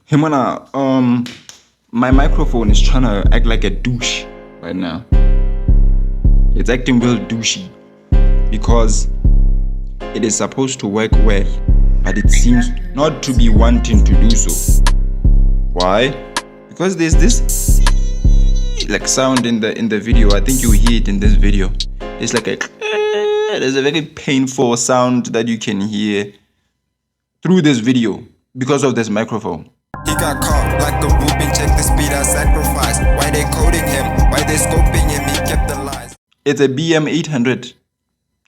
Himona, my microphone is trying to act like a douche right now. It's acting real douchey because it is supposed to work well, but it seems not to be wanting to do so. Why? Because there's this like sound in the video. I think you hear it in this video. It's like there's a very painful sound that you can hear through this video because of this microphone. He got caught like a Rubin, check the speed I sacrificed. Why they coding him? Why they scoping him? He kept the lies. It's a BM800.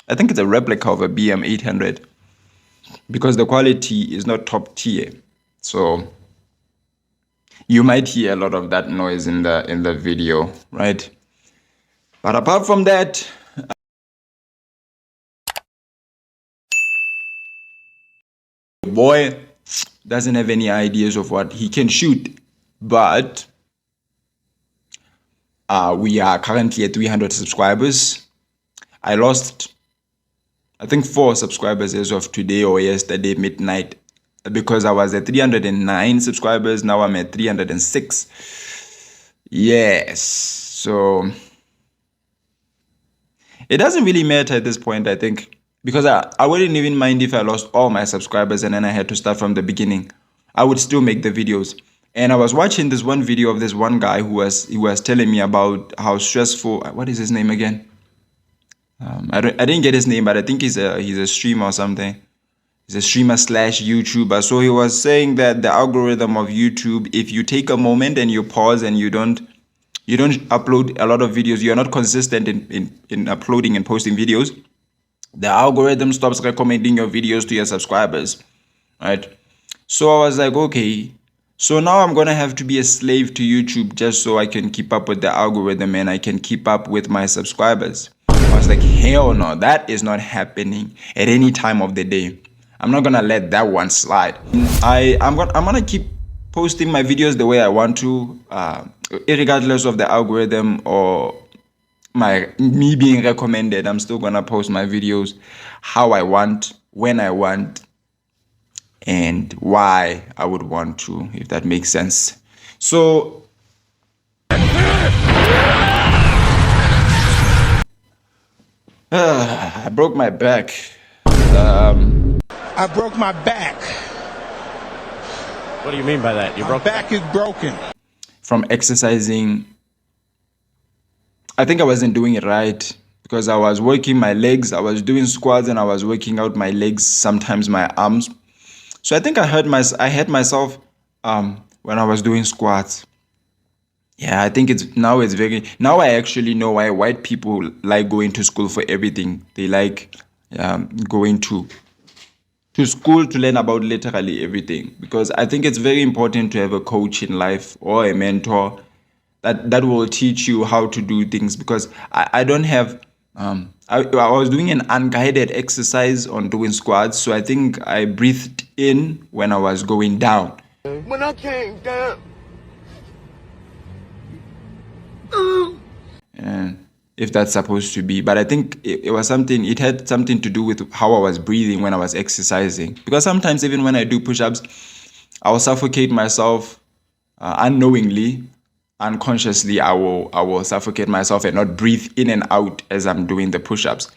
I think it's a replica of a BM800 because the quality is not top tier. So you might hear a lot of that noise in the video, right? But apart from that, boy doesn't have any ideas of what he can shoot, but we are currently at 300 subscribers. I lost, I think, 4 subscribers as of today or yesterday midnight because I was at 309 subscribers. Now I'm at 306. Yes, so it doesn't really matter at this point, I think, because I wouldn't even mind if I lost all my subscribers and then I had to start from the beginning. I would still make the videos. And I was watching this one video of this one guy who was telling me about how stressful. What is his name again? I didn't get his name, but I think he's a streamer or something. He's a streamer / YouTuber. So he was saying that the algorithm of YouTube, if you take a moment and you pause and you don't upload a lot of videos, you're not consistent in uploading and posting videos, the algorithm stops recommending your videos to your subscribers, right? So I was like, okay, so now I'm gonna have to be a slave to YouTube just so I can keep up with the algorithm and I can keep up with my subscribers. I was like, hell no, that is not happening at any time of the day. I'm not gonna let that one slide. I'm gonna keep posting my videos the way I want to, regardless of the algorithm or me being recommended. I'm still gonna post my videos how I want, when I want, and why I would want to, if that makes sense. So I broke my back. I broke my back. What do you mean by that? My back is broken. From exercising. I think I wasn't doing it right because I was working my legs. I was doing squats and I was working out my legs, sometimes my arms. So I think I hurt myself when I was doing squats. Yeah, I think now I actually know why white people like going to school for everything. They like going to school to learn about literally everything, because I think it's very important to have a coach in life or a mentor that will teach you how to do things, because I don't have I was doing an unguided exercise on doing squats, so I think I breathed in when I was going down. When I came down, And if that's supposed to be, but I think it had something to do with how I was breathing when I was exercising, because sometimes even when I do push-ups, I'll suffocate myself unknowingly. Unconsciously, I will suffocate myself and not breathe in and out as I'm doing the push-ups.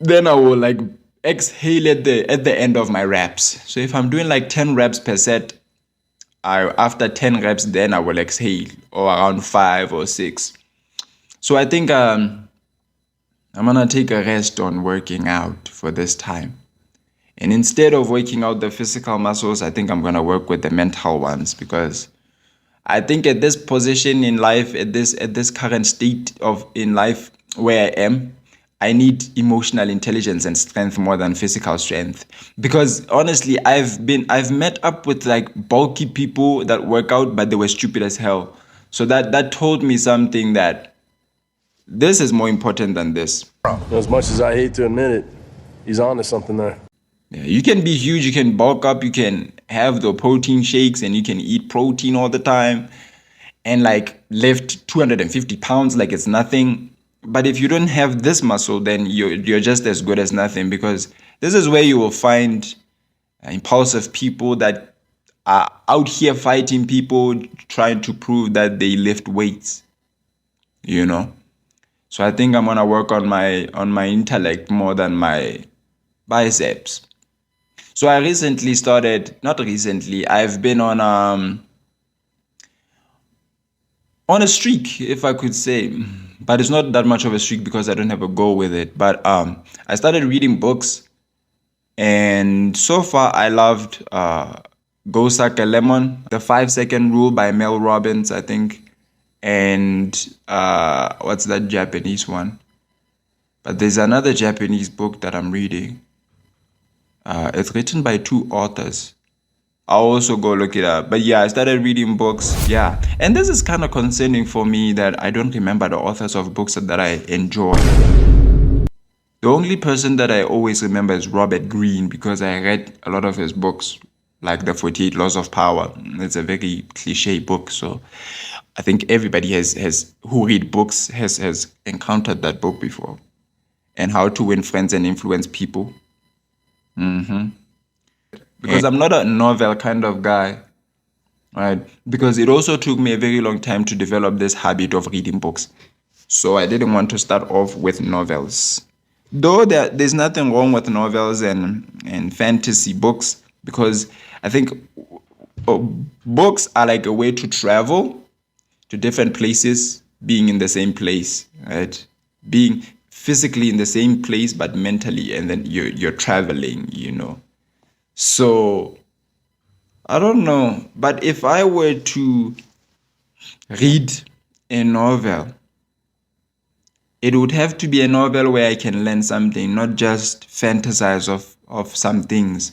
Then I will like exhale at the end of my reps. So if I'm doing like 10 reps per set, after 10 reps, then I will exhale, or around 5 or 6. So I think I'm gonna take a rest on working out for this time. And instead of working out the physical muscles, I think I'm gonna work with the mental ones, because I think at this position in life, at this current state in life where I am, I need emotional intelligence and strength more than physical strength. Because honestly, I've met up with like bulky people that work out, but they were stupid as hell. So that told me something, that this is more important than this. As much as I hate to admit it, he's on to something there. Yeah, you can be huge, you can bulk up, you can have the protein shakes, and you can eat protein all the time and like lift 250 pounds like it's nothing. But if you don't have this muscle, then you're just as good as nothing, because this is where you will find impulsive people that are out here fighting people, trying to prove that they lift weights, you know. So I think I'm gonna work on my intellect more than my biceps. So I recently started, not recently, I've been on a streak, if I could say, but it's not that much of a streak because I don't have a goal with it. But I started reading books, and so far I loved Go Suck a Lemon, The 5 Second Rule by Mel Robbins, I think, and what's that Japanese one? But there's another Japanese book that I'm reading. It's written by 2 authors. I'll also go look it up. But yeah, I started reading books. Yeah. And this is kind of concerning for me that I don't remember the authors of books that I enjoy. The only person that I always remember is Robert Greene because I read a lot of his books, like The 48 Laws of Power. It's a very cliche book. So I think everybody has who read books has encountered that book before. And How to Win Friends and Influence People. Because I'm not a novel kind of guy, right? Because it also took me a very long time to develop this habit of reading books. So I didn't want to start off with novels. Though there's nothing wrong with novels and fantasy books, because I think books are like a way to travel to different places, being in the same place, right? Being physically in the same place, but mentally, and then you're traveling, you know. So I don't know, but if I were to read a novel, it would have to be a novel where I can learn something, not just fantasize of some things,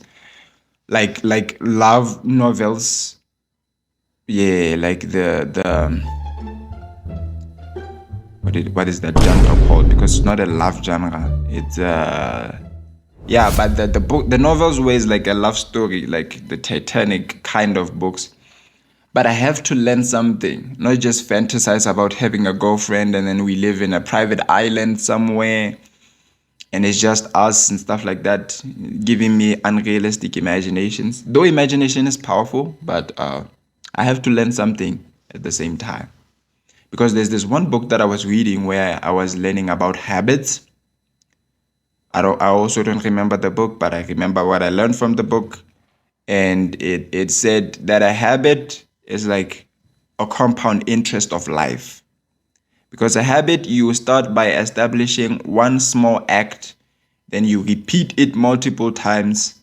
like love novels. Yeah, like the what is that genre called? Because it's not a love genre. It's yeah, but the novels where it's like a love story, like the Titanic kind of books. But I have to learn something, not just fantasize about having a girlfriend and then we live in a private island somewhere and it's just us and stuff like that, giving me unrealistic imaginations. Though imagination is powerful, but I have to learn something at the same time. Because there's this one book that I was reading where I was learning about habits. I also don't remember the book, but I remember what I learned from the book. And it said that a habit is like a compound interest of life. Because a habit, you start by establishing one small act, then you repeat it multiple times,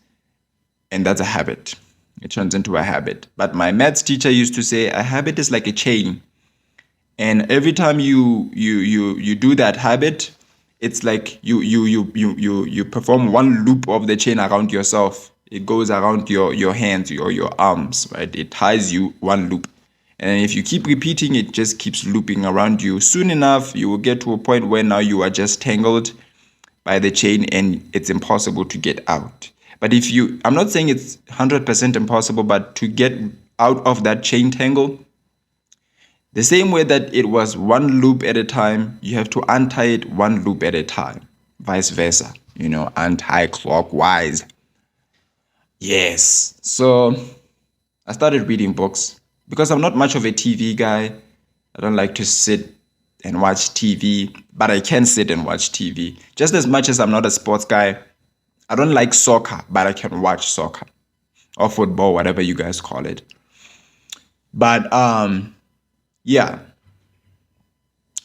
and that's a habit. It turns into a habit. But my maths teacher used to say a habit is like a chain. And every time you do that habit, it's like you perform one loop of the chain around yourself. It goes around your hands or your arms, right? It ties you one loop. And if you keep repeating, it just keeps looping around you. Soon enough, you will get to a point where now you are just tangled by the chain and it's impossible to get out. But I'm not saying it's 100% impossible, but to get out of that chain tangle, the same way that it was one loop at a time, you have to untie it one loop at a time. Vice versa, anti-clockwise. Yes. So I started reading books because I'm not much of a TV guy. I don't like to sit and watch TV, but I can sit and watch TV. Just as much as I'm not a sports guy, I don't like soccer, but I can watch soccer or football, whatever you guys call it. But yeah,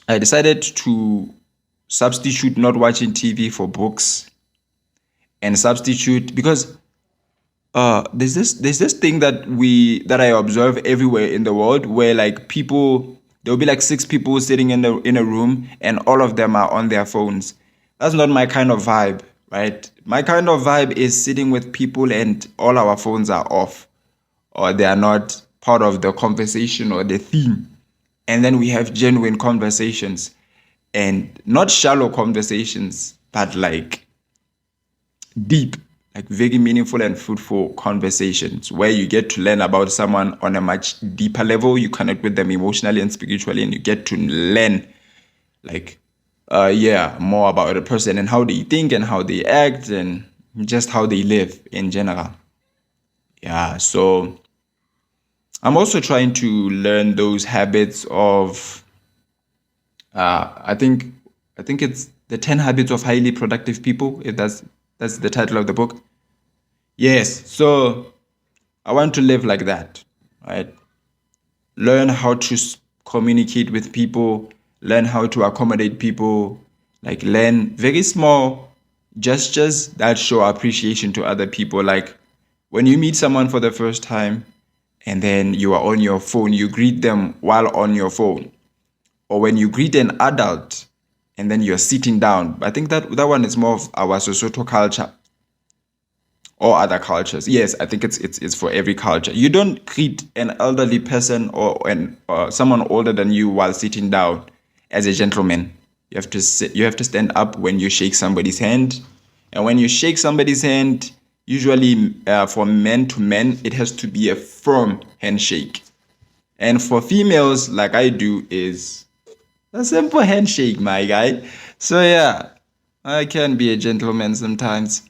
I decided to substitute not watching TV for books and substitute because there's this thing that I observe everywhere in the world where like there'll be like 6 people sitting in a room and all of them are on their phones. That's not my kind of vibe, right? My kind of vibe is sitting with people and all our phones are off or they are not part of the conversation or the theme. And then we have genuine conversations and not shallow conversations, but like deep, like very meaningful and fruitful conversations where you get to learn about someone on a much deeper level. You connect with them emotionally and spiritually, and you get to learn like, more about a person and how they think and how they act and just how they live in general. Yeah, so I'm also trying to learn those habits of I think it's the 10 habits of highly productive people, if that's the title of the book. Yes, so I want to live like that, right? Learn how to communicate with people, learn how to accommodate people, like learn very small gestures that show appreciation to other people. Like when you meet someone for the first time and then you are on your phone, you greet them while on your phone. Or when you greet an adult and then you're sitting down. I think that one is more of our Sesotho culture or other cultures. Yes, I think it's for every culture. You don't greet an elderly person or someone older than you while sitting down as a gentleman. You have to stand up when you shake somebody's hand, and when you shake somebody's hand, usually for men to men, it has to be a firm handshake, and for females, like I do, is a simple handshake, my guy. So yeah, I can be a gentleman sometimes.